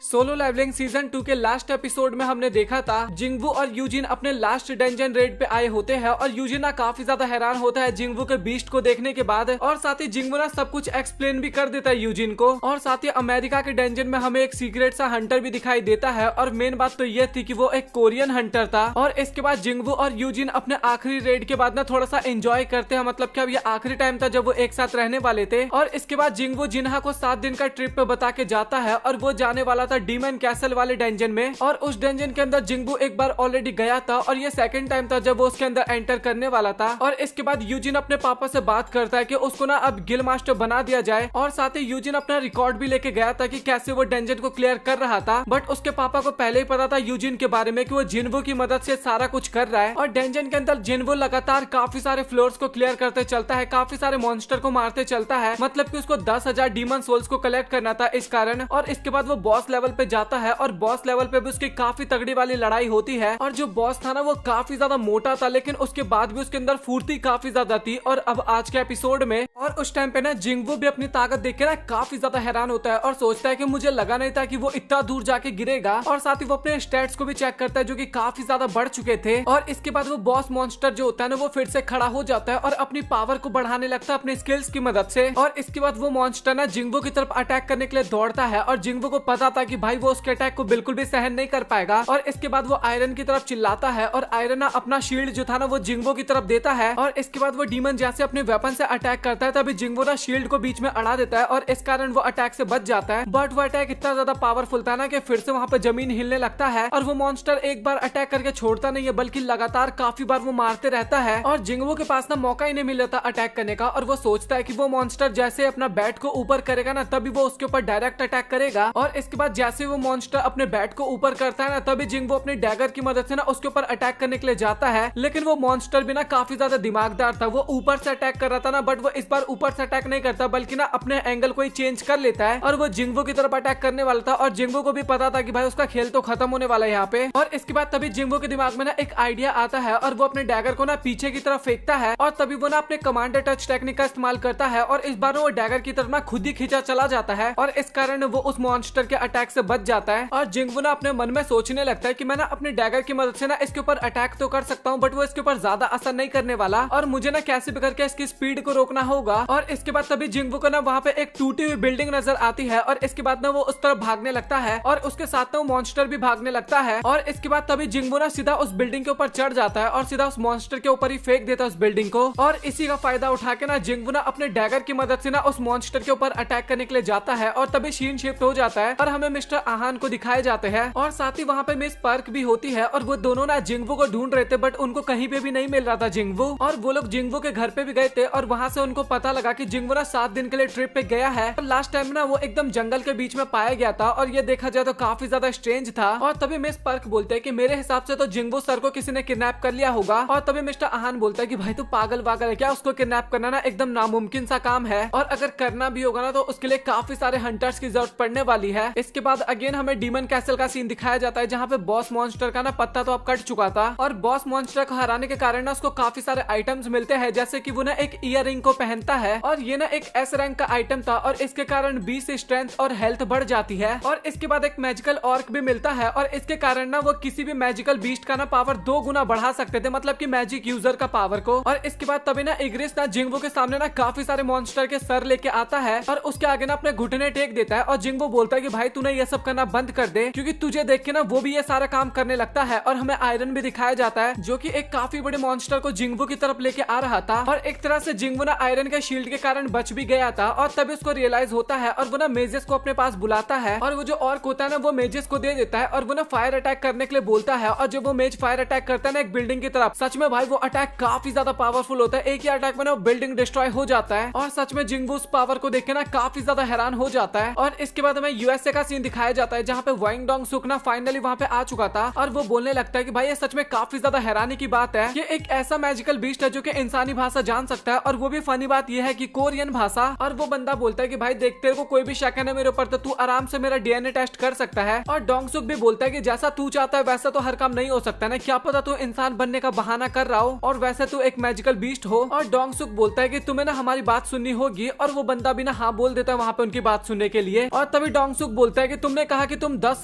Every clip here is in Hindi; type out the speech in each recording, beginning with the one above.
सोलो लेवलिंग सीजन 2 के लास्ट एपिसोड में हमने देखा था जिंगवू और यूजिन अपने लास्ट डंजन रेड पे आए होते हैं और यूजिन ना काफी ज्यादा हैरान होता है जिंगवू के बीस्ट को देखने के बाद, और साथ ही जिंगवू ना सब कुछ एक्सप्लेन भी कर देता है यूजिन को। और साथ ही अमेरिका के डंजन में हमें एक सीक्रेट सा हंटर भी दिखाई देता है और मेन बात तो ये थी कि वो एक कोरियन हंटर था। और इसके बाद जिंगवू और यूजिन अपने आखिरी रेड के बाद ना थोड़ा सा एंजॉय करते हैं, मतलब कि अब ये आखिरी टाइम था जब वो एक साथ रहने वाले थे। और इसके बाद जिंगवू जिन्हा को 7 दिन का ट्रिप पे बता के जाता है और वो जाने वाला था डीमन कैसल वाले डंजन में। और उस डंजन के अंदर जिंगवू एक बार ऑलरेडी गया था और ये सेकंड टाइम था जब वो उसके अंदर एंटर करने वाला था। और इसके बाद यूजिन अपने पापा से बात करता है कि उसको ना अब गिल मास्टर बना दिया जाए। और साथ ही यूजिन अपना रिकॉर्ड भी लेके गया था कि कैसे वो डंजन को क्लियर कर रहा था, बट उसके पापा को पहले ही पता था यूजिन के बारे में कि वो जिन्वू की मदद से सारा कुछ कर रहा है। और डंजन के अंदर जिन्वू लगातार काफी सारे फ्लोर्स को क्लियर करते चलता है, काफी सारे मॉन्स्टर को मारते चलता है, मतलब कि उसको 10,000 डीमन सोल्स को कलेक्ट करना था इस कारण। और इसके बाद वो बॉस लेवल पे जाता है और बॉस लेवल पे भी उसकी काफी तगड़ी वाली लड़ाई होती है। और जो बॉस था ना वो काफी ज्यादा मोटा था, लेकिन उसके बाद भी उसके अंदर फुर्ती काफी ज्यादा थी। और अब आज के एपिसोड में और उस टाइम पे ना जिंगवू भी अपनी ताकत देख के ना काफी ज्यादा हैरान होता है और सोचता है कि मुझे लगा नहीं था कि वो इतना दूर जाके गिरेगा। और साथ ही वो अपने स्टैट्स को भी चेक करता है जो कि काफी ज्यादा बढ़ चुके थे। और इसके बाद वो बॉस मॉन्स्टर जो होता है ना वो फिर से खड़ा हो जाता है और अपनी पावर को बढ़ाने लगता है अपने स्किल्स की मदद से। और इसके बाद वो मॉन्स्टर ना जिंगवू की तरफ अटैक करने के लिए दौड़ता है और जिंगवू को पता था कि भाई वो उसके अटैक को बिल्कुल भी सहन नहीं कर पाएगा। और इसके बाद वो आयरन की तरफ चिल्लाता है और आयरन ना अपना शील्ड जो था ना वो जिंगवू की तरफ देता है। और इसके बाद वो डीमन जैसे अपने वेपन से अटैक करता है तभी जिंगवू ना शील्ड को बीच में अड़ा देता है और इस कारण वो अटैक से बच जाता है। बट वो अटैक इतना ज्यादा पावरफुल था ना कि फिर से वहाँ पे जमीन हिलने लगता है। और वो मॉन्स्टर एक बार अटैक करके छोड़ता नहीं है बल्कि लगातार काफी बार वो मारते रहता है। और जिंगवू के पास ना मौका ही नहीं मिल रहा था अटैक करने का और वो सोचता है कि वो मॉन्स्टर जैसे अपना बैट को ऊपर करेगा ना तभी वो उसके ऊपर डायरेक्ट अटैक करेगा। और इसके बाद जैसे वो मॉन्स्टर अपने बैट को ऊपर करता है ना तभी जिंगवू अपने डैगर की मदद से ना उसके ऊपर अटैक करने के लिए जाता है। लेकिन वो मॉन्स्टर भी ना काफी ज्यादा दिमागदार था, वो ऊपर से अटैक कर रहा था ना, बट वो इस बार ऊपर से अटैक नहीं करता बल्कि ना अपने एंगल को ही चेंज कर लेता है और वो जिंगवू की तरफ अटैक करने वाला था। और जिंगवू को भी पता था कि भाई उसका खेल तो खत्म होने वाला है यहाँ पे। और इसके बाद तभी जिंगवू के दिमाग में ना एक आइडिया आता है और वो अपने डैगर को ना पीछे की तरफ फेंकता है और तभी वो ना अपने कमांडर टच टेक्निक का इस्तेमाल करता है और इस बार वो डैगर की तरफ ना खुद ही खींचा चला जाता है और इस कारण वो उस मॉन्स्टर के अटैक से बच जाता है। और जिंगवू ना अपने मन में सोचने लगता है कि मैं ना अपने डैगर की मदद से ना इसके ऊपर अटैक तो कर सकता हूँ बट वो इसके ऊपर ज्यादा असर नहीं करने वाला और मुझे ना कैसे भी करके इसकी स्पीड को रोकना होगा। और इसके बाद तभी जिंगवू को ना वहाँ पे एक टूटी हुई बिल्डिंग नजर आती है और इसके बाद ना वो उस तरफ भागने लगता है और उसके साथ ना वो मॉन्स्टर भी भागने लगता है। और इसके बाद तभी जिंगवू ना सीधा उस बिल्डिंग के ऊपर चढ़ जाता है और सीधा उस मॉन्स्टर के ऊपर ही फेंक देता है उस बिल्डिंग को। और इसी का फायदा उठा के ना जिंगवू ना अपने डैगर की मदद से ना उस मॉन्स्टर के ऊपर अटैक करने के लिए जाता है और तभी सीन शिफ्ट हो जाता है और हमें मिस्टर आहान को दिखाए जाते हैं। और साथ ही वहाँ पे मिस पर्क भी होती है और वो दोनों ना जिंगवू को ढूंढ रहे थे बट उनको कहीं पे भी नहीं मिल रहा था जिंगवू। और वो लोग जिंगवू के घर पे भी गए थे और वहाँ से उनको पता लगा कि जिंगवू ना 7 दिन के लिए ट्रिप पे गया है और लास्ट टाइम ना वो एकदम जंगल के बीच में पाया गया था और ये देखा जाए तो काफी ज्यादा स्ट्रेंज था। और तभी मिस पर्क बोलते हैं कि मेरे हिसाब से तो जिंगवू सर को किसी ने किडनैप कर लिया होगा। और तभी मिस्टर आहान बोलता है कि भाई तू पागल वागल है क्या, उसको किडनैप करना ना एकदम नामुमकिन सा काम है और अगर करना भी होगा ना तो उसके लिए काफी सारे हंटर्स की जरूरत पड़ने वाली है। इसके बाद अगेन हमें डीमन कैसल का सीन दिखाया जाता है जहाँ पे बॉस मॉन्स्टर का ना पत्ता तो अब कट चुका था और बॉस मॉन्स्टर को हराने के कारण ना उसको काफी सारे आइटम्स मिलते हैं, जैसे कि वो ना एक ईयर रिंग को पहनता है और ये ना एक एस रैंक का आइटम था और इसके कारण 20 स्ट्रेंथ और हेल्थ बढ़ जाती है। और इसके बाद एक मैजिकल ऑर्क भी मिलता है और इसके कारण ना वो किसी भी मैजिकल बीस्ट का ना पावर 2 गुना बढ़ा सकते थे, मतलब कि मैजिक यूजर का पावर को। और इसके बाद तभी ना इग्रिस ना जिंगवू के सामने ना काफी सारे मॉन्स्टर के सर लेके आता है और उसके आगे ना अपने घुटने टेक देता है और जिंगवू बोलता है कि भाई तूने ये सब करना बंद कर दे क्योंकि तुझे देख के ना वो भी ये सारा काम करने लगता है। और हमें आयरन भी दिखाया जाता है जो कि एक काफी बड़े मॉन्स्टर को जिंगवू की तरफ लेके आ रहा था और एक तरह से जिंगवू ना आयरन के शील्ड के कारण बच भी गया था। और तभी उसको रियलाइज होता है और वो ना मेजेस को अपने पास बुलाता है और वो जो ऑर्क होता है ना वो मेजेस को दे देता है और वो ना फायर अटैक करने के लिए बोलता है। और जब वो मेज फायर अटैक करता है ना एक बिल्डिंग की तरफ, सच में भाई वो अटैक काफी ज्यादा पावरफुल होता है, एक ही अटैक में ना बिल्डिंग डिस्ट्रॉय हो जाता है और सच में जिंगवू उस पावर को देख के ना काफी ज्यादा हैरान हो जाता है। और इसके बाद हमें यूएसए का सीन दिखाया जाता है जहाँ पे वाइंग डोंग सुक ना फाइनली वहाँ पे आ चुका था और वो बोलने लगता है कि भाई ये सच में काफी ज्यादा हैरानी की बात है, ये एक ऐसा मैजिकल बीस्ट है जो कि इंसानी भाषा जान सकता है और वो भी फनी बात ये है कि कोरियन भाषा। और वो बंदा बोलता है कि भाई देखते को कोई भी शक है ना मेरे ऊपर तो तू आराम से मेरा डीएनए टेस्ट कर सकता है। और डोंगसुक भी बोलता है कि जैसा तू चाहता है वैसा तो हर काम नहीं हो सकता ना, क्या पता तू इंसान बनने का बहाना कर रहा हो और वैसे तू एक मैजिकल बीस्ट हो। और डोंगसुक बोलता है कि तुम्हें ना हमारी बात सुननी होगी और वो बंदा भी ना हाँ बोल देता है वहाँ पे उनकी बात सुनने के लिए। और तभी डोंगसुक बोलता है कि तुमने कहा कि तुम 10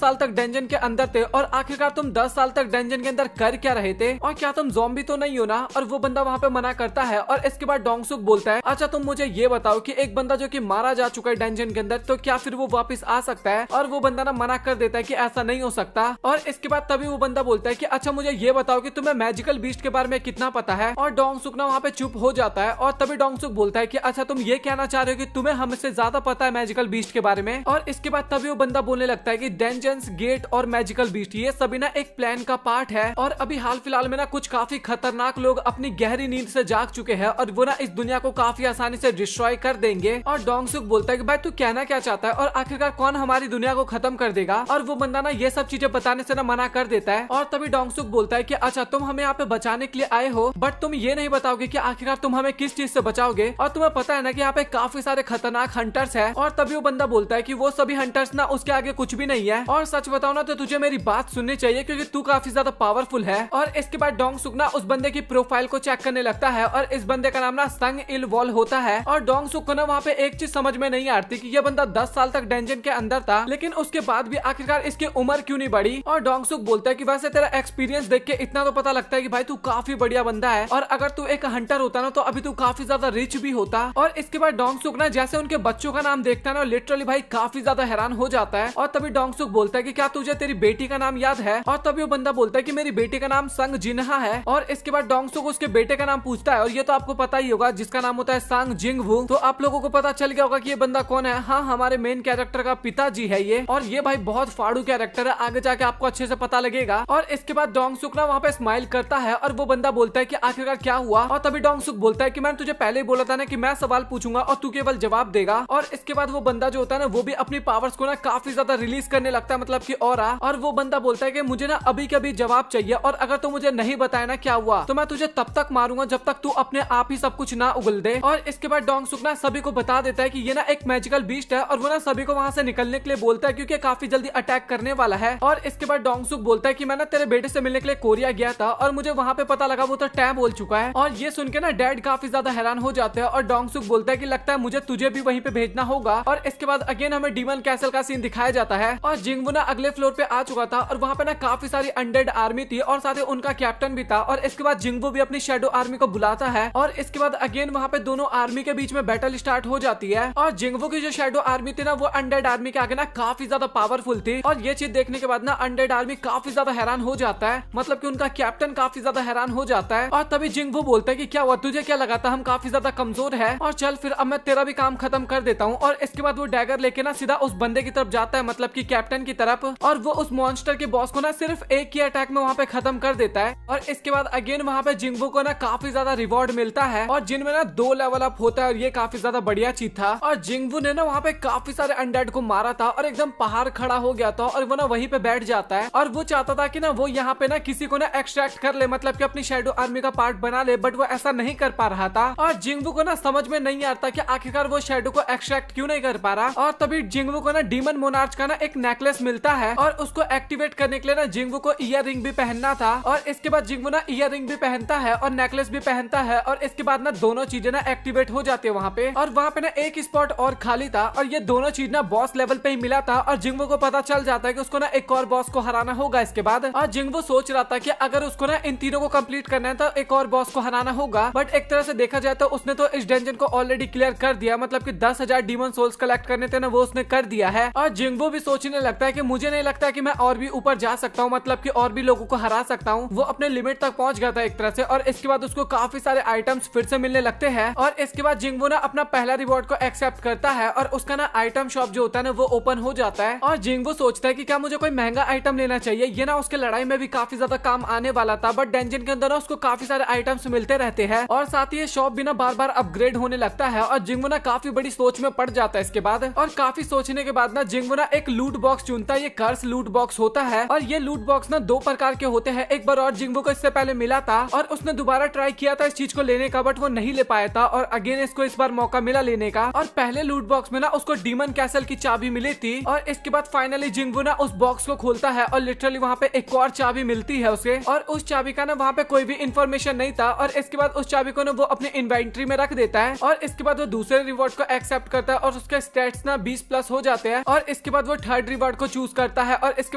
साल तक डेंजन के अंदर थे और आखिरकार तुम 10 साल तक डेंजन के अंदर कर क्या रहे थे और क्या तुम ज़ॉम्बी तो नहीं हो ना। और वो बंदा वहाँ पे मना करता है और इसके बाद डोंगसुक बोलता है अच्छा तुम मुझे ये बताओ कि एक बंदा जो कि मारा जा चुका है डेंजन के अंदर तो क्या फिर वो वापस आ सकता है। और वो बंदा ना मना कर देता है कि ऐसा नहीं हो सकता। और इसके बाद तभी वो बंदा बोलता है कि अच्छा मुझे ये बताओ कि तुम्हें मैजिकल बीस्ट के बारे में कितना पता है। और डोंगसुक ना वहाँ पे चुप हो जाता है और तभी डोंगसुक बोलता है कि अच्छा तुम ये कहना चाह रहे हो कि तुम्हें हमसे ज्यादा पता है मैजिकल बीस्ट के बारे में। और इसके बाद तभी वो बंदा बोलने लगता है कि डेंजन्स गेट और मैजिकल बीस्ट ये सभी ना एक प्लान का पार्ट है और अभी हाल फिलहाल में ना कुछ काफी खतरनाक लोग अपनी गहरी नींद से जाग चुके हैं और वो ना इस दुनिया को काफी आसानी से डिस्ट्रॉय कर देंगे। और डोंगसुक बोलता है कि भाई तू कहना क्या चाहता है और आखिरकार कौन हमारी दुनिया को खत्म कर देगा। और वो बंदा ना ये सब चीजें बताने से ना मना कर देता है। और तभी डोंगसुक बोलता है कि अच्छा तुम हमें यहाँ पे बचाने के लिए आए हो बट तुम ये नहीं बताओगे कि आखिरकार तुम हमें किस चीज से बचाओगे। और तुम्हें पता है ना कि यहाँ पे काफी सारे खतरनाक हंटर्स है। और तभी वो बंदा बोलता है कि वो सभी हंटर्स ना उसके आगे कुछ भी नहीं है। और सच बताओ ना तो तुझे मेरी बात सुननी चाहिए क्योंकि तू काफी ज्यादा पावरफुल है। और इसके बाद डोंगसुक ना उस बंदे की प्रोफाइल को चेक करने लगता है और इस बंदे का नाम ना संग इल वॉल होता है। और डोंगसुक को ना वहाँ पे एक चीज समझ में नहीं आती कि ये बंदा 10 साल तक डेंजन के अंदर था लेकिन उसके बाद भी आखिरकार इसकी उम्र क्यों नहीं बढ़ी। और डोंगसुक बोलता है कि वैसे तेरा एक्सपीरियंस देख के इतना तो पता लगता है कि भाई तू काफी बढ़िया बंदा है और अगर तू एक हंटर होता ना तो अभी तू काफी ज्यादा रिच भी होता। और इसके बाद डोंगसुक ना जैसे उनके बच्चों का नाम देखता है ना लिटरली भाई काफी ज्यादा हैरान हो जाता है। और तभी डोंगसुक बोलता है कि क्या तुझे तेरी बेटी का नाम याद है। और तभी वो बंदा बोलता है कि मेरी बेटी का नाम संग जिन्हा है। और इसके बाद डोंगसुक उसके बेटे का नाम पूछता है और ये तो आपको पता ही होगा जिसका नाम होता है सांग जिंगवू। तो आप लोगों को पता चल गया होगा कि ये बंदा कौन है। हाँ हमारे मेन कैरेक्टर का पिताजी है ये। और ये भाई बहुत फाड़ू कैरेक्टर है आगे जाके आपको अच्छे से पता लगेगा। और इसके बाद डोंगसुक ना वहाँ पे स्माइल करता है और वो बंदा बोलता है कि आखिरकार क्या हुआ। और तभी डोंगसुक बोलता है कि मैंने तुझे पहले ही बोला था ना कि मैं सवाल पूछूंगा और तू केवल जवाब देगा। और इसके बाद वो बंदा जो होता है ना वो भी अपनी पावर्स को ना काफी ज्यादा रिलीज करने लगता है मतलब कि और वो बंदा बोलता है कि मुझे ना अभी कभी जवाब चाहिए और अगर तू मुझे नहीं बताया ना क्या हुआ तो मैं तुझे तब तक मारूंगा जब तक तू अपने आप ही सब कुछ ना उगल दे। और इसके बाद डोंगसुक ना सभी को बता देता है कि ये ना एक मैजिकल बीस्ट है और वो ना सभी को वहाँ से निकलने के लिए बोलता है क्योंकि काफी जल्दी अटैक करने वाला है। और इसके बाद डोंगसुक बोलता है कि मैं ना तेरे बेटे से मिलने के लिए कोरिया गया था और मुझे वहाँ पे पता लगा वो तो टैब बोल चुका है। और ये सुन के ना डैड काफी ज्यादा हैरान हो जाते हैं और डोंगसुक बोलता है कि लगता है मुझे तुझे भी वहीं पे भेजना होगा। और इसके बाद अगेन हमें डीमन कैसल का सीन दिखाया जाता है और जिंगवू ना अगले फ्लोर पे आ चुका था और वहाँ पे ना काफी सारी अनडेड आर्मी थी और साथ ही उनका कैप्टन भी था। और इसके बाद जिंगवू भी अपनी शैडो आर्मी को बुलाता है और इसके बाद अगेन वहाँ पे दोनों आर्मी के बीच में बैटल स्टार्ट हो जाती है। और जिंगवू की जो शैडो आर्मी थी ना वो अनडेड आर्मी के आगे ना काफी ज्यादा पावरफुल थी। और ये चीज देखने के बाद ना अनडेड आर्मी काफी ज्यादा हैरान हो जाता है मतलब कि उनका कैप्टन काफी ज्यादा हैरान हो जाता है। और तभी जिंगवू बोलता है कि क्या हुआ तुझे क्या लगा था हम काफी ज्यादा कमजोर है और चल फिर अब मैं तेरा भी काम खत्म कर देता हूँ। और इसके बाद वो डैगर लेके ना सीधा उस बंदे की तरफ जाता है मतलब कि कैप्टन की तरफ और वो उस मॉन्स्टर के बॉस को ना सिर्फ एक ही अटैक में वहाँ पे खत्म कर देता है। और इसके बाद अगेन वहाँ पे जिंगवू को ना काफी ज्यादा रिवॉर्ड मिलता है और जिनमें ना 2 लेवल अप होता है और ये काफी ज्यादा बढ़िया चीज था। और जिंगवू ने ना वहाँ पे काफी सारे अनडेड को मारा था और एकदम पहाड़ खड़ा हो गया था और वो ना वहीं पे बैठ जाता है और वो चाहता था कि ना वो यहाँ पे ना किसी को ना एक्सट्रैक्ट कर ले मतलब कि अपनी शैडो आर्मी का पार्ट बना ले बट वो ऐसा नहीं कर पा रहा था। और जिंगवू को ना समझ में नहीं आता कि आखिरकार वो शैडो को एक्सट्रैक्ट क्यों नहीं कर पा रहा। और तभी जिंगवू को ना डीमन मोनार्च का ना एक नेकलेस मिलता है और उसको एक्टिवेट करने के लिए ना जिंगवू को ईयर रिंग भी पहनना था। और इसके बाद जिंगवू ना ईयर रिंग भी पहनता है और नेकलेस भी पहनता है और इसके बाद ना दोनों चीजें ना एक्टिवेट हो जाती है वहाँ पे। और वहाँ पे ना एक स्पॉट और खाली था और ये दोनों चीज ना बॉस लेवल पे ही मिला था और जिंगवू को पता चल जाता है कि उसको ना एक और बॉस को हराना होगा इसके बाद। और जिंगवू सोच रहा था कि अगर उसको ना इन तीनों को कंप्लीट करना है तो एक और बॉस को हराना होगा बट एक तरह से देखा जाए तो उसने तो इस डेंजन को ऑलरेडी क्लियर कर दिया मतलब कि 10,000 डीमन सोल्स कलेक्ट करने थे ना वो उसने कर दिया है। और जिंगवू भी सोचने लगता है कि मुझे नहीं लगता कि मैं और भी ऊपर जा सकता हूँ मतलब कि और भी लोगों को हरा सकता हूँ। वो अपने लिमिट तक पहुंच गया था एक तरह से। और इसके बाद उसको काफी सारे आइटम्स फिर से मिलने लगते हैं और इसके बाद जिंगवू ना अपना पहला रिवॉर्ड को एक्सेप्ट करता है और उसका ना आइटम शॉप जो होता है ना वो ओपन हो जाता है। और जिंगवू सोचता है कि क्या मुझे कोई महंगा आइटम लेना चाहिए, ये ना उसके लड़ाई में भी काफी ज्यादा काम आने वाला था बट डेंजन के अंदर ना उसको काफी सारे आइटम्स मिलते रहते हैं और साथ ही ये शॉप भी ना बार बार अपग्रेड होने लगता है। और जिंगवू ना काफी बड़ी सोच में पड़ जाता है इसके बाद। और काफी सोचने के बाद ना जिंगवू ना एक लूट बॉक्स चुनता है। ये कर्स लूट बॉक्स होता है और ये लूट बॉक्स ना 2 प्रकार के होते हैं। एक बार और जिंगवू को इससे पहले मिला था और उसने दोबारा ट्राई किया था इस चीज को लेने का बट वो नहीं ले पाया था और अगेन इसको इस बार मौका मिला लेने का। और पहले लूट बॉक्स में ना उसको डीमन कैसल की चाबी मिली थी और इसके बाद फाइनली जिंगवू ना उस बॉक्स को खोलता है और लिटरली वहाँ पे एक और चाबी मिलती है उसे और उस चाबी का ना वहाँ पे कोई भी इंफॉर्मेशन नहीं था। और इसके बाद उस चाबी को ना वो अपने इन्वेंट्री में रख देता है और इसके बाद वो दूसरे रिवॉर्ड को एक्सेप्ट करता है और उसके स्टेट्स ना 20+ हो जाते हैं। और इसके बाद वो थर्ड रिवॉर्ड को चूज करता है और इसके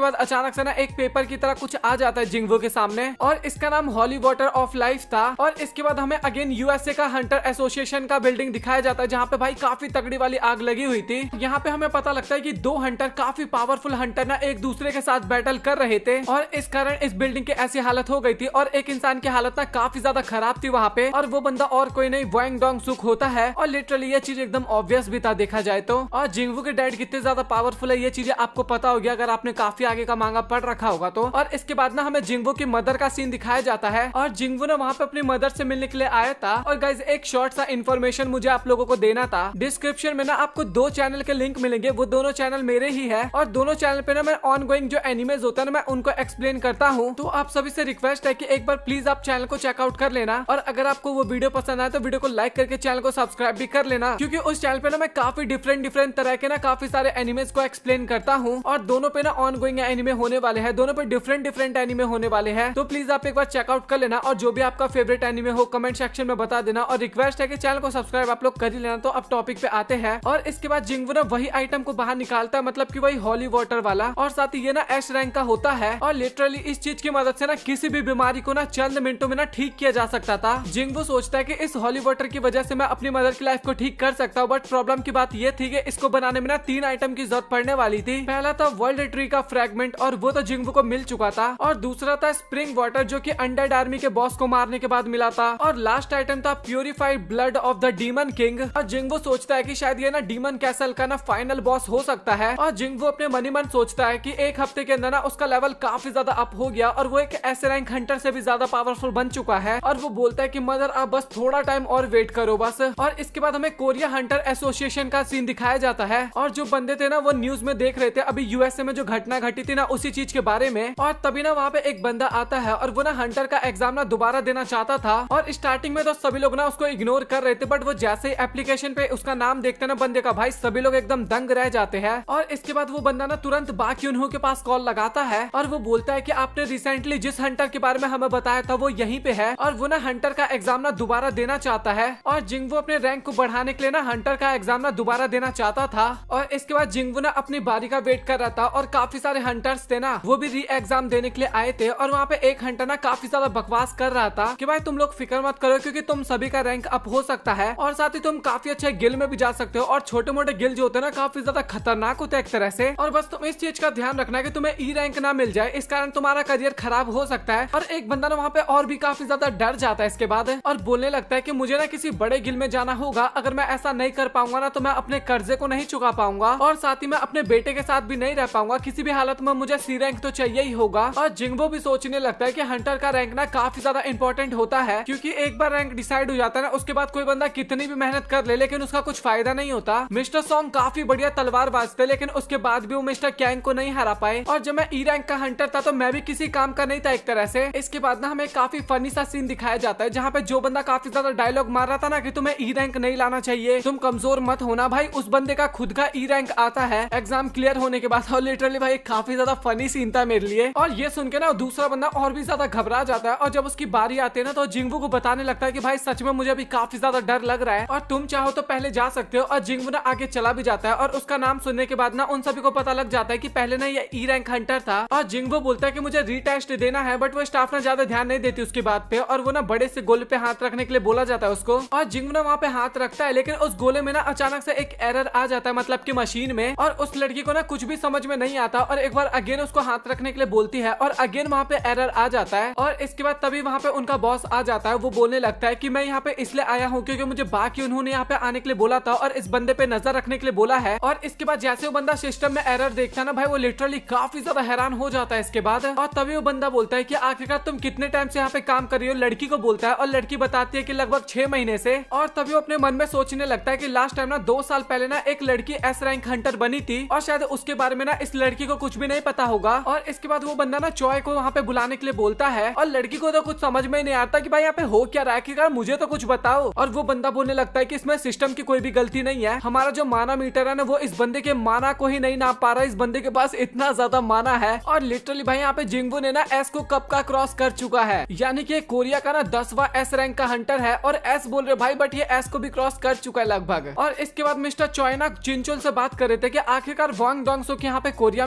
बाद अचानक से ना एक पेपर की तरह कुछ आ जाता है जिंगवू के सामने और इसका नाम हॉली वाटर ऑफ लाइफ था। और इसके बाद हमें अगेन यूएसए का हंटर एसोसिएशन का बिल्डिंग दिखाया जाता है जहाँ पे भाई काफी तगड़ी वाली आग लगी हुई थी। यहाँ पे हमें पता लगता है कि दो हंटर काफी पावरफुल हंटर ना एक दूसरे के साथ बैटल कर रहे थे और इस कारण इस बिल्डिंग की ऐसी हालत हो गई थी और एक इंसान की हालत ना काफी ज्यादा खराब थी वहाँ पे और वो बंदा और कोई नहीं वांग डोंग सुक होता है। और लिटरली ये चीज एकदम ऑब्वियस भी था देखा जाए तो। और जिंगवू के डैड कितने ज्यादा पावरफुल है ये चीजें आपको पता होगी अगर आपने काफी आगे का मांगा पढ़ रखा होगा तो। और इसके बाद ना हमें जिंगवू की मदर का सीन दिखाया जाता है और जिंगवू ने वहाँ पे अपनी मदर से मिलने के लिए आया था। और गाइज एक शॉर्ट सा इन्फॉर्मेशन मुझे आप लोगों को देना था। डिस्क्रिप्शन में ना आपको दो चैनल के लिंक मिलेंगे, वो दोनों चैनल मेरे ही है और दोनों चैनल पे ना मैं ऑन गोइंग जो एनिमेज होता है ना मैं उनको एक्सप्लेन करता हूँ। तो आप सभी से रिक्वेस्ट है कि एक बार प्लीज आप चैनल को चेकआउट कर लेना और अगर आपको वो वीडियो पसंद आए तो वीडियो को लाइक करके चैनल को सब्सक्राइब भी कर लेना क्योंकि उस चैनल पे ना मैं काफी डिफरेंट तरह के ना काफी सारे एनिमेज को एक्सप्लेन करता हूँ और दोनों पे ना ऑन गोइंग एनिमे होने वाले हैं, दोनों पे डिफरेंट एनिमे होने वाले हैं। तो प्लीज आप एक बार चेकआउट कर लेना और जो भी आपका फेवरेट एनिमे हो कमेंट सेक्शन में बता देना और रिक्वेस्ट है कि चैनल को सब्सक्राइब आप लोग कर ही लेना। तो अब टॉपिक पे आते हैं और इसके बाद जिंगवू ना वही आइटम को बाहर निकालता है, मतलब कि वही हॉली वाटर वाला और साथ ही ये ना एस रैंक का होता है और लिटरली इस चीज की मदद से ना किसी भी बीमारी को ना चंद मिनटों में ना ठीक किया जा सकता था। जिंगवू सोचता है कि इस हॉली वाटर की वजह से मैं अपनी मदर की लाइफ को ठीक कर सकता हूँ, बट प्रॉब्लम की बात ये थी कि इसको बनाने में ना 3 आइटम की जरूरत पड़ने वाली थी। पहला था वर्ल्ड ट्री का फ्रेगमेंट और वो तो जिंगवू को मिल चुका था और दूसरा था स्प्रिंग वाटर जो कि अनडेड आर्मी के बॉस को मारने के बाद मिला था और लास्ट आइटम था purified blood of the demon king. और जिंगवू सोचता है कि शायद ये ना डीमन कैसल का ना फाइनल बॉस हो सकता है और जिंगवू अपने मनी मन सोचता है कि एक हफ्ते के अंदर ना उसका लेवल काफी ज्यादा अप हो गया और वो एक ऐसे रैंक हंटर से भी ज्यादा पावरफुल बन चुका है और वो बोलता है कि मदर आप बस थोड़ा टाइम और वेट करो बस। और इसके बाद हमें कोरिया हंटर एसोसिएशन का सीन दिखाया जाता है और जो बंदे थे ना वो न्यूज में देख रहे थे अभी यूएसए में जो घटना घटी थी ना उसी चीज के बारे में और तभी ना वहाँ पे एक बंदा आता है और वो ना हंटर का एग्जाम ना दोबारा देना चाहता था और स्टार्टिंग में तो सभी लोग ना उसको इग्नोर कर रहे थे, बट वो जैसे ही एप्लीकेशन पे उसका नाम देखते ना बंदे का, भाई सभी लोग एकदम दंग रह जाते हैं। और इसके बाद वो बंदा ना तुरंत बा क्यूनहो के पास कॉल लगाता है और वो बोलता है कि आपने रिसेंटली जिस हंटर के बारे में हमें बताया था वो यहीं पे है और वो ना हंटर का एग्जाम ना दोबारा देना चाहता है। और जिंगवू अपने रैंक को बढ़ाने के लिए ना हंटर का एग्जाम ना दोबारा देना चाहता था और इसके बाद जिंगवू ना अपनी बारी का वेट कर रहा था और काफी सारे हंटर्स थे ना वो भी री एग्जाम देने के लिए आए थे और वहाँ पे एक हंटर ना काफी ज्यादा बकवास कर रहा था कि भाई तुम लोग फिक्र मत करो क्योंकि तुम सभी का रैंक अप हो सकता है और साथ ही तुम काफी अच्छे गिल में भी जा सकते हो और छोटे मोटे गिल जो होते हैं ना काफी ज्यादा खतरनाक होते हैं एक तरह से और बस तुम इस चीज का ध्यान रखना है कि तुम्हें ई रैंक ना मिल जाए, इस कारण तुम्हारा करियर खराब हो सकता है। और एक बंदा ना वहाँ पे और भी काफी ज्यादा डर जाता है इसके बाद और बोलने लगता है कि मुझे ना किसी बड़े गिल में जाना होगा, अगर मैं ऐसा नहीं कर पाऊंगा ना तो मैं अपने कर्जे को नहीं चुका पाऊंगा और साथ ही मैं अपने बेटे के साथ भी नहीं रह पाऊंगा, किसी भी हालत में मुझे सी रैंक तो चाहिए ही होगा। और जिंगवू भी सोचने लगता है कि हंटर का रैंक ना काफी ज्यादा इंपॉर्टेंट होता है क्योंकि एक बार रैंक डिसाइड हो जाता है ना उसके बाद कोई बंदा कितनी भी मेहनत कर ले लेकिन उसका कुछ फायदा नहीं होता। मिस्टर सॉन्ग काफी बढ़िया तलवार बाजते लेकिन उसके बाद भी वो मिस्टर कैंग को नहीं हरा पाए और जब मैं ई रैंक का हंटर था तो मैं भी किसी काम का नहीं था एक तरह से। इसके बाद ना हमें काफी फनी सा सीन दिखाया जाता है जहाँ पे जो बंदा काफी ज्यादा डायलॉग मार रहा था ना कि तुम्हें ई रैंक नहीं लाना चाहिए, तुम कमजोर मत होना, भाई उस बंदे का खुद का ई रैंक आता है एग्जाम क्लियर होने के बाद। और लिटरली भाई काफी ज्यादा फनी सीन था मेरे लिए और ये सुन के ना दूसरा बंदा और भी ज्यादा घबरा जाता है और जब उसकी बारी आती है ना तो जिंगवू को बताने लगता है कि भाई सच में मुझे अभी काफी ज्यादा डर लग रहा है और तुम चाहो तो पहले जा सकते हो। और जिंगवू ना आगे चला भी जाता है और उसका नाम सुनने के बाद ना उन सभी को पता लग जाता है कि पहले ना ये ई रैंक हंटर था। और जिंगवू बोलता है कि मुझे रीटेस्ट देना है, बट वो स्टाफ ना ज्यादा ध्यान नहीं देती उसकी बात पे और वो ना बड़े से गोले पे हाथ रखने के लिए बोला जाता है उसको और जिंगवू ना वहाँ पे हाथ रखता है लेकिन उस गोले में ना अचानक से एक एरर आ जाता है, मतलब की मशीन में, और उस लड़की को ना कुछ भी समझ में नहीं आता और एक बार अगेन उसको हाथ रखने के लिए बोलती है और अगेन वहाँ पे एरर आ जाता है। और इसके बाद तभी वहाँ पे उनका बॉस आ जाता है, वो बोलने लगता है कि मैं यहाँ पे इसलिए आया हूँ क्योंकि मुझे बाकी उन्होंने यहाँ पे आने के लिए बोला था और इस बंदे पे नजर रखने के लिए बोला है। और इसके बाद जैसे वो बंदा सिस्टम में एरर देखता है ना भाई वो लिटरली काफी ज्यादा हैरान हो जाता है इसके बाद। और तभी वो बंदा बोलता है कि आखिरकार तुम कितने टाइम से यहाँ पे काम कर रही हो, लड़की को बोलता है और लड़की बताती है कि लगभग 6 महीने से। और तभी वो अपने मन में सोचने लगता है कि लास्ट टाइम ना 2 साल पहले ना एक लड़की एस रैंक हंटर बनी थी और शायद उसके बारे में ना इस लड़की को कुछ भी नहीं पता होगा। और इसके बाद वो बंदा ना चॉय को वहाँ पे बुलाने के लिए बोलता है और लड़की को तो कुछ समझ में नहीं आता कि भाई यहाँ पे हो क्या रहा है, कि मुझे तो कुछ बताओ। और वो बंदा बोलने लगता है कि इसमें सिस्टम की कोई भी गलती नहीं है, हमारा जो माना मीटर है ना वो इस बंदे के माना को ही नहीं नाप पा रहा, इस बंदे के पास इतना ज्यादा माना है। और लिटरली भाई यहाँ पे जिंगवू ने ना एस को कब का क्रॉस कर चुका है, यानी कि कोरिया का ना 10वां एस रैंक का हंटर है और एस बोल रहे भाई, बट ये एस को भी क्रॉस कर चुका है लगभग। और इसके बाद मिस्टर चॉय ना चिंचोल से बात कर रहे थे कि आखिरकार वांग डोंगसुक यहाँ पे कोरिया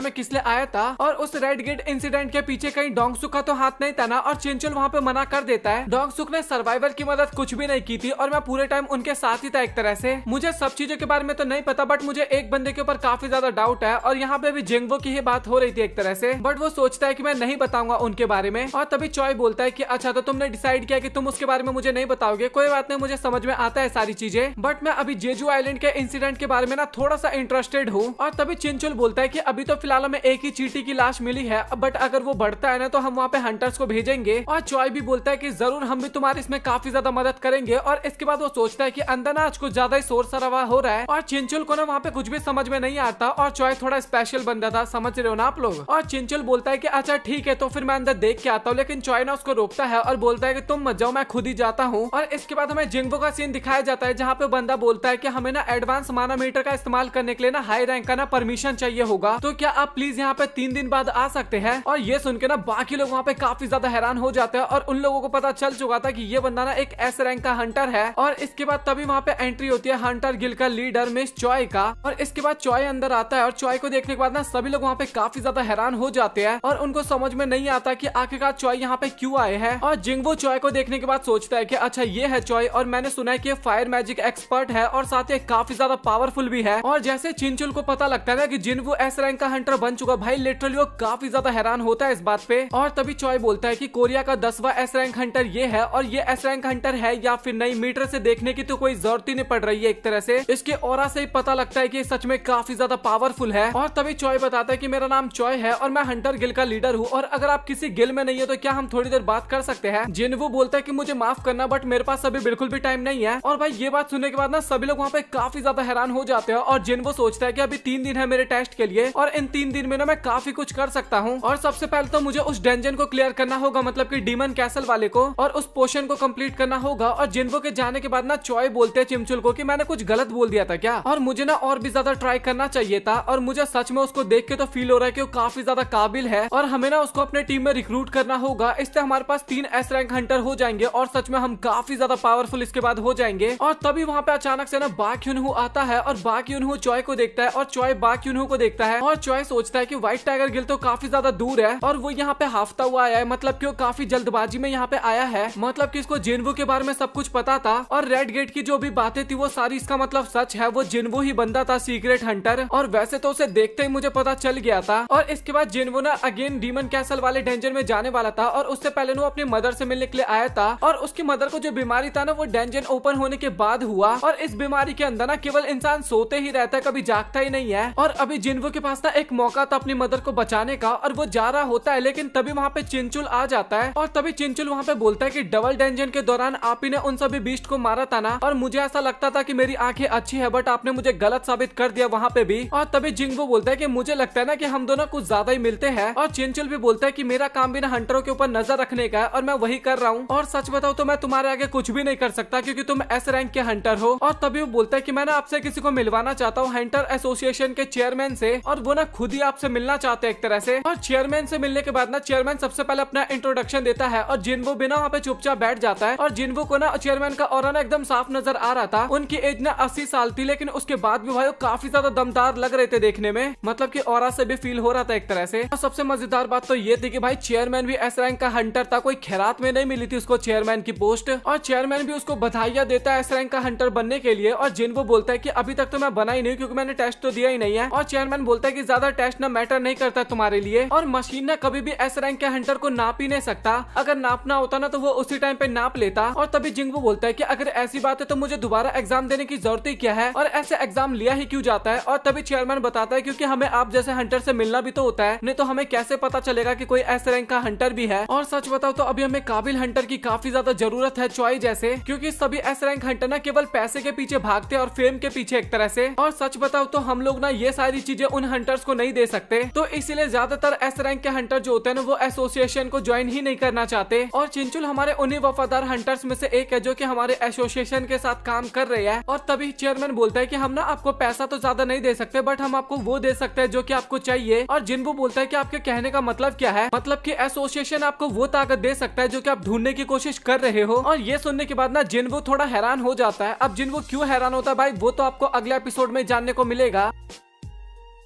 में किस लिए आया था और उस रेड गेट इंसिडेंट के पीछे कहीं डोंगसुक का तो हाथ नहीं था ना। और चिंचुल वहाँ पे मना कर देता है। डोंगसुक ने सर्वाइवर की मदद कुछ भी नहीं की थी और मैं पूरे टाइम उनके साथ ही था एक तरह से। मुझे सब चीजों के बारे में तो नहीं पता, बट मुझे एक बंदे के ऊपर काफी ज्यादा डाउट है और यहाँ पे भी जिंगवो की ही बात हो रही थी एक तरह से, बट वो सोचता है कि मैं नहीं बताऊंगा उनके बारे में। और तभी चॉय बोलता है कि अच्छा तो तुमने डिसाइड किया कि तुम उसके बारे में मुझे नहीं बताओगे, कोई बात नहीं, मुझे समझ में आता है सारी चीजें, बट मैं अभी जेजू आइलैंड के इंसिडेंट के बारे में ना थोड़ा सा इंटरेस्टेड हूँ। और तभी चिंचुल बोलता है कि अभी तो फिलहाल हमें एक ही चींटी की लाश मिली है, बट अगर वो बढ़ता है ना तो हम वहाँ पे हंटर्स को भेजेंगे। और चॉय भी बोलता है कि जरूर हम भी तुम्हारी इसमें काफी ज्यादा मदद करेंगे। और इसके बाद वो सोचता है कि अंदर ना आज कुछ ज्यादा ही शोर शराबा हो रहा है और चिंचुल को ना वहाँ पे कुछ भी समझ में नहीं आता। और चॉय थोड़ा स्पेशल बंदा था, समझ रहे हो ना आप लोग। और चिंचुल बोलता है कि अच्छा ठीक है तो फिर मैं अंदर देख के आता हूँ, लेकिन चॉय ना उसको रोकता है और बोलता है कि तुम मत जाओ, मैं खुद ही जाता हूँ। और इसके बाद हमें जिंगवो का सीन दिखाया जाता है जहाँ पे बंदा बोलता है कि हमें ना एडवांस मानोमीटर का इस्तेमाल करने के लिए ना हाई रैंक का ना परमिशन चाहिए होगा, तो क्या आप प्लीज यहाँ पे 3 दिन बाद आ सकते हैं। और ये सुन के ना बाकी लोग वहाँ पे काफी ज्यादा हैरान हो जाते हैं और उन लोगों को पता चल चुका था कि ये बंदा ना एक एस रैंक का हंटर है। और इसके बाद तभी वहाँ पे एंट्री होती है हंटर गिल्ड का लीडर मिस चॉय का। और इसके बाद चॉय अंदर आता है और चॉय को देखने के बाद ना सभी लोग वहाँ पे काफी ज्यादा हैरान हो जाते हैं और उनको समझ में नहीं आता कि आखिरकार चॉय यहाँ पे क्यों आए हैं। और जिंगवो चॉय को देखने के बाद सोचता है कि अच्छा ये है चॉय और मैंने सुना है कि ये फायर मैजिक एक्सपर्ट है और साथ ही काफी ज्यादा पावरफुल भी है। और जैसे चिंचुल को पता लगता है ना कि जिंगवो एस रैंक का हंटर बन चुका, भाई लिटरली वो काफी ज्यादा हैरान होता है इस बात पे। और तभी चॉय बोलता है कि कोरिया का 10वां एस रैंक हंटर ये है और ये एस रैंक हंटर है या फिर नहीं, मीटर से देखने की तो कोई जरूरत ही नहीं पड़ रही है एक तरह से, इसके ऑरा से ही पता लगता है कि सच में काफी ज्यादा पावरफुल है। और तभी चॉय बताता है कि मेरा नाम चॉय है और मैं हंटर गिल का लीडर हूँ और अगर आप किसी गिल में नहीं है तो क्या हम थोड़ी देर बात कर सकते हैं। जिन्वो बोलता है कि मुझे माफ करना बट मेरे पास अभी बिल्कुल भी टाइम नहीं है। और भाई ये बात सुनने के बाद ना सभी लोग वहाँ पे काफी ज्यादा हैरान हो जाते हैं और जिन्वो सोचता है कि अभी 3 दिन है मेरे टेस्ट के लिए और इन 3 दिन में ना मैं काफी कुछ कर सकता हूँ। और सबसे पहले तो मुझे उस डंजन को क्लियर करना होगा, मतलब कि डीमन कैसल वाले को, और उस पोशन को कंप्लीट करना होगा। और जिन्वो के जाने के बाद ना चॉय बोलते हैं चिंचुल को कि मैंने कुछ गलत बोल दिया था क्या, और मुझे ना और भी ज्यादा ट्राई करना चाहिए था। और मुझे सच में उसको देख के तो फील हो रहा है कि वो काफी ज्यादा काबिल है और हमें ना उसको अपने टीम में रिक्रूट करना होगा। इससे हमारे पास 3 एस रैंक हंटर हो जाएंगे और सच में हम काफी ज्यादा पावरफुल इसके बाद हो जाएंगे। और तभी वहाँ पे अचानक से ना बाक युनहू आता है और बाक युनहू चॉय को देखता है और चॉय बाक युनहू को देखता है और चॉय सोचता है कि व्हाइट टाइगर गिल तो काफी ज्यादा दूर है और वो यहाँ पे हाफता हुआ आया है, मतलब कि वो काफी जल्दबाजी में यहाँ पे आया है, मतलब कि इसको जिन्वो के बारे में सब कुछ पता था और रेड गेट की जो भी बातें थी वो सारी इसका मतलब सच है, वो जिन्वो ही बंदा था सीक्रेट हंटर। और वैसे तो उसे देखते ही मुझे पता चल गया था। और इसके बाद जिन्वो ना अगेन डीमन कैसल वाले डेंजर में जाने वाला था और उससे पहले वो अपनी मदर से मिलने के लिए आया था और उसकी मदर को जो बीमारी था ना वो डेंजन ओपन होने के बाद हुआ। और इस बीमारी के अंदर ना केवल इंसान सोते ही रहता है, कभी जागता ही नहीं है। और अभी जिन्वो के पास ना एक मौका था अपनी मदर को बचाने का और वो जा रहा होता है, लेकिन तभी वहाँ पे चिंचुल आ जाता है और तभी चिंचुल वहाँ पे बोलता है कि डबल डेंजन के दौरान आप ही ने उन सभी बीस्ट को मारा था ना, और मुझे ऐसा लगता था कि मेरी आंखें अच्छी है बट आपने मुझे गलत साबित कर दिया वहाँ पे भी। और तभी जिंगवो बोलता है कि मुझे लगता है ना कि हम दोनों कुछ ज्यादा ही मिलते हैं। और चिंचुल भी बोलता है कि मेरा काम भी ना हंटरों के ऊपर नजर रखने का है और मैं वही कर रहा हूँ, और सच बताऊँ तो मैं तुम्हारे आगे कुछ भी नहीं कर सकता क्योंकि तुम एस रैंक के हंटर हो। और तभी वो बोलता है कि मैं ना आपसे किसी को मिलवाना चाहता हूँ हंटर एसोसिएशन के चेयरमैन से, और वो ना खुद ही आपसे मिलना चाहते हैं एक तरह से। और चेयरमैन से मिलने के बाद ना चेयरमैन सबसे पहले अपना इंट्रोडक्शन देता है और जिन्वो बिना वहाँ पे चुपचाप बैठ जाता है। और जिन्वो को ना चेयरमैन का ऑरा ना एकदम साफ नजर आ रहा था। उनकी एज ना 80 साल थी, लेकिन उसके बाद भी भाई काफी ज्यादा दमदार लग रहे थे देखने में, मतलब कि ऑरा से भी फील हो रहा था एक तरह से। और सबसे मजेदार बात तो ये थी कि भाई चेयरमैन भी एस रैंक का हंटर था, कोई खैरात में नहीं मिली थी उसको चेयरमैन की पोस्ट। और चेयरमैन भी उसको बधाइयां देता है एस रैंक का हंटर बनने के लिए। और जिन्वो बोलता है कि अभी तक तो मैं बना ही नहीं क्योंकि मैंने टेस्ट तो दिया ही नहीं है। और चेयरमैन बोलता है कि ज्यादा टेस्ट ना मैटर नहीं करता तुम्हारे लिए, और मशीन ना कभी भी एस रैंक के हंटर को नाप ही नहीं सकता, अगर नापना होता ना तो वो उसी टाइम पे नाप लेता। और तभी जिन्वो बोलता है कि अगर ऐसी बात है तो मुझे दोबारा एग्जाम देने की जरूरत ही क्या है और ऐसे एग्जाम लिया ही क्यों जाता है। और तभी चेयरमैन बताता है क्योंकि हमें आप जैसे हंटर से मिलना भी तो होता है, नहीं तो हमें कैसे पता चलेगा कि कोई एस रैंक का हंटर भी है। और सच बताओ तो अभी हमें काबिल हंटर की काफी ज्यादा जरूरत है चॉय जैसे, क्योंकि सभी एस रैंक हंटर ना केवल पैसे के पीछे भागते और फेम के पीछे एक तरह से। और सच बताओ तो हम लोग ना ये सारी चीजें उन हंटर्स को नहीं दे सकते, तो इसीलिए ज्यादातर एस रैंक के हंटर जो होते हैं ना वो एसोसिएशन को ज्वाइन ही नहीं करना चाहते। और चिंचुल हमारे उन्हीं वफादार हंटर्स में से एक है जो कि हमारे एसोसिएशन के साथ काम कर रहे हैं। और तभी चेयरमैन बोलता है कि हम ना आपको पैसा तो ज्यादा नहीं दे सकते बट हम आपको वो दे सकते हैं जो कि आपको चाहिए। और जिन्वो बोलता है कि आपके कहने का मतलब क्या है, मतलब कि एसोसिएशन आपको वो ताकत दे सकता है जो कि आप ढूंढने की कोशिश कर रहे हो। और ये सुनने के बाद ना जिन्वो थोड़ा हैरान हो जाता है। अब जिन्वो क्यों हैरान होता है भाई वो तो आपको अगले एपिसोड में जानने को मिलेगा।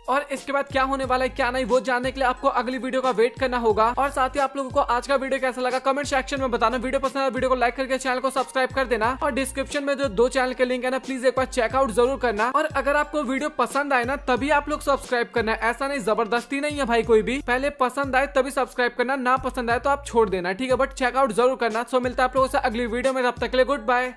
और इसके बाद क्या होने वाला है क्या नहीं वो जानने के लिए आपको अगली वीडियो का वेट करना होगा। और साथ ही आप लोगों को आज का वीडियो कैसा लगा कमेंट सेक्शन में बताना। वीडियो पसंद है वीडियो को लाइक करके चैनल को सब्सक्राइब कर देना और डिस्क्रिप्शन में जो 2 चैनल के लिंक है ना प्लीज एक बार चेकआउट जरूर करना। और अगर आपको वीडियो पसंद आए ना तभी आप लोग सब्सक्राइब करना, ऐसा नहीं जबरदस्ती नहीं है भाई, कोई भी पहले पसंद आए तभी सब्सक्राइब करना, ना पसंद आए तो आप छोड़ देना, ठीक है, बट चेकआउट जरूर करना। सो मिलता है आप लोगों से अगली वीडियो में, तब तक के लिए गुड बाय।